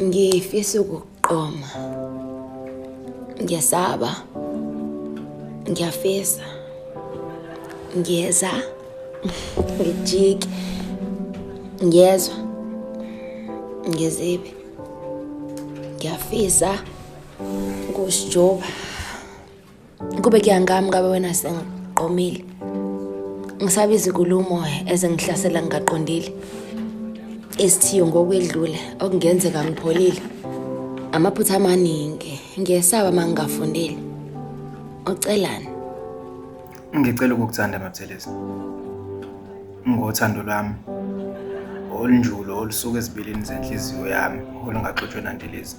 Ngifisa ukuqoma. Ngiyasaba. Ngiyafisa. Ngiyeza. Ngijiki. Ngiyezwa. Ngizibi. Ngiyafisa ukusijoba. Kube kuyangami ngabe wena sengiqomile. Ngisaba izinkulumo ezengihlasela ngingaqondile. Isithiyo ngokwedlule okungenzeka ngipholile. Amaphutha amaningi ngiyesaba mangingafundile. Ucelani? Ngicela ukukuthanda Mabuthelezi. Ngothando lwami olunjulo olusuka ezibilini zenhliziyo yami olungaxutshwe nandelezi.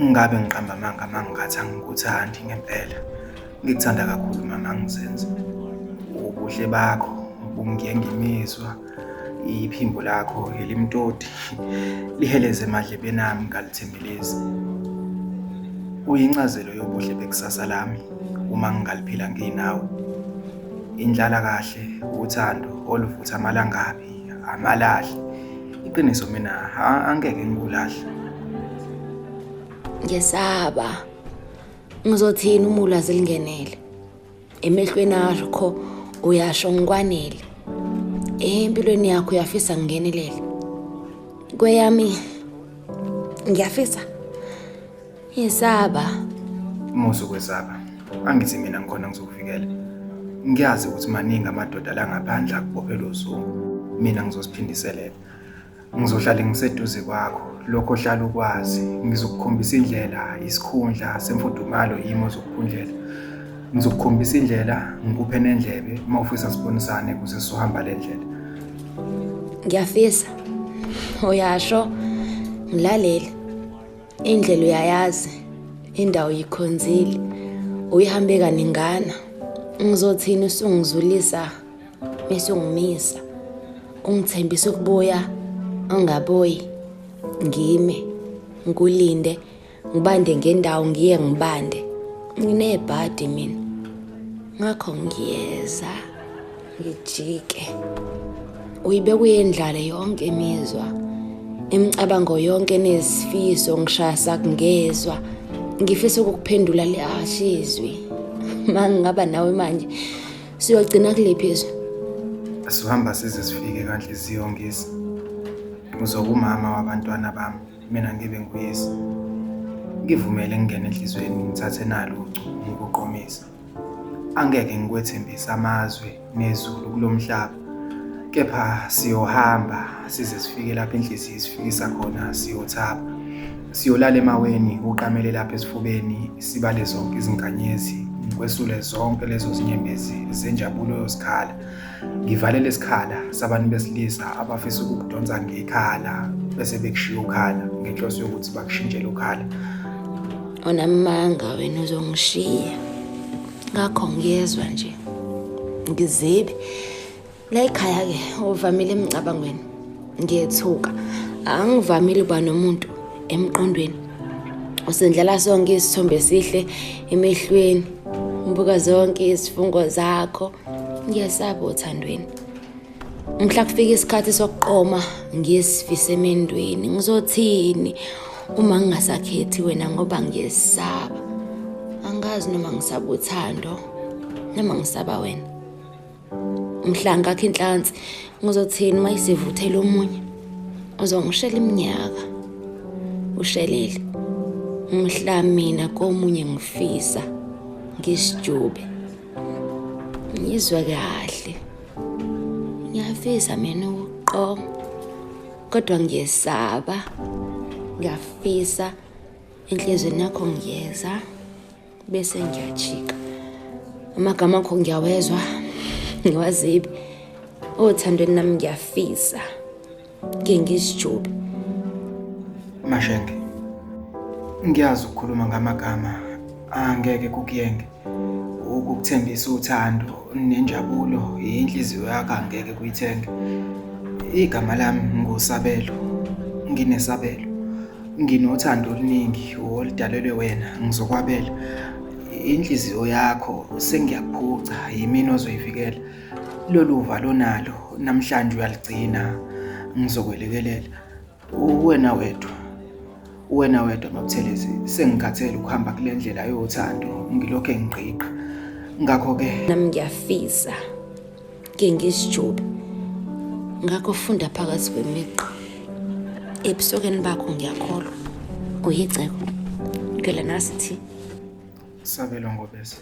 Ngabe ngiqamba amanga mangingathi angikuthandi ngempela. Ngikuthanda kakhulu mama ngizenze. Ubuhle bakho ubungiyengimizwa iphimbo lakho elimtoti liheleze emadlebeni ami ngalithembelezi. Uyincazelo yobuhle bekusasa lami uma ngingaliphila nginawe. Indlala kahle uthando oluvutha amalangabi amalahle. Iqiniso mina angeke ngikulahle. Ngiyesaba. Ngizothini uma ulwazi lingenele? Emehlweni akho uyasho ngikwanele. Empilweni yakho uyafisa ngingenelele. Kweyami ngiyafisa. Ngiyesaba. Musu kwesaba. Angithi mina ngikhona ngizokuvikela. Ngiyazi ukuthi maningi amadoda la ngaphandle akubophela uzungu. Mina ngizosiphindiselela. Ngizohlala ngiseduze kwakho. Lokho hlala ukwazi. Ngizokukhombisa indlela, isikhundla semfudumalo yimo zokuphundlela. Ngizokukhombisa indlela, ngikuphe nendlebe uma ufisa sibonisane ukuze sohamba le ndlela. Ngiyafisa. Uyasho ngilalele. Indlela uyayazi. Indawo yikhonzile. Uyihambe kaningana. Ngizothini usungizulisa bese ungimisa. Ungithembisa ukubuya ungaboyi. Ngime ngikulinde ngibande ngendawo ngiye ngibande. Nginebhadi mina. Ngakho ngiyeza ngijike. Uyibe kuyendlala yonke imizwa. Imicabango yonke nezifiso ngishaya sakungezwa. Ngifisa ukukuphendula le ashizwi. Mangingaba nawe manje siyogcina kulephi izwe. Sizohamba size sifike kanhliziyo ngisi. Uzokumama wabantwana bami, mina ngibe nguyisi. Ngivumele ngene enhlizweni ngithathe nalo ucu ngikuqomisa. Angeke ngikwethembisa amazwe nezulu kulomhlaba. Kepha siyohamba size sifike lapha enhliziyo isifikisa khona siyothaba. Siyolala emaweni uqamele lapha esifubeni sibale zonke izinkanyezi. Ngikwesule zonke lezo zinyembezi zenjabulo yosikhala. Ngivale lesikhala sabantu besilisa abafisa ukukudonsa ngekhala bese bekushiya ukhala ngenhloso yokuthi bakushintshele ukhala. Onamanga wena uzongishiya. Ngakho ngiyezwa nje. Ngizibi. La ekhaya ke uvamile emicabangweni. Ngiyethuka. Angivamile kuba nomuntu emqondweni. Usendlala sonke isithombe esihle emehlweni. Ngibuka zonke izifungo zakho. Ngiyasaba uthandweni. Mhla kufika isikhathi sokuqoma ngiyesifisa emendweni. Ngizothini uma ngingasakhethi wena ngoba ngiyesaba. Angazi noma ngisaba uthando noma ngisaba wena. Mhla ngakho inhlansi ngizothini mayisivuthela omunye. Uzongishela iminyaka. Ushelele. Mhla mina komunye ngifisa ngisijube. Ngizwe kahle. Ngiyafisa mina ukuqoma. Kodwa ngiyesaba. Ngiyafisa enhlizweni yakho ngiyeza bese ngiyajika. Amagama akho ngiyawezwa. Ngiwazibi. Othandweni nami ngiyafisa. Ngisijube. Mashenge. Ngiyazi ukukhuluma ngamagama angeke kukuyenge. Ukukuthembisa uthando nenjabulo inhliziyo yakho angeke kuyithenge. Igama lami ngusabelo. Nginesabelo. Nginothando oluningi oludalelwe wena ngizokwabela. Inhliziyo yakho sengiyakuphuca yimina ozoyivikela. Lolu uvalo nalo namhlanje uyaligcina ngizokwelekelela. Wena wedwa Mabuthelezi, sengikhathele ukuhamba kule ndlela yothando, ngilokho engigqiqa. Ngakho-ke nami ngiyafisa ke ngisijuba ngakho funda phakathi kwemigqa ebusokeni bakho ngiyakholwa uyicebo ngela nasithi sabelwa ngobese.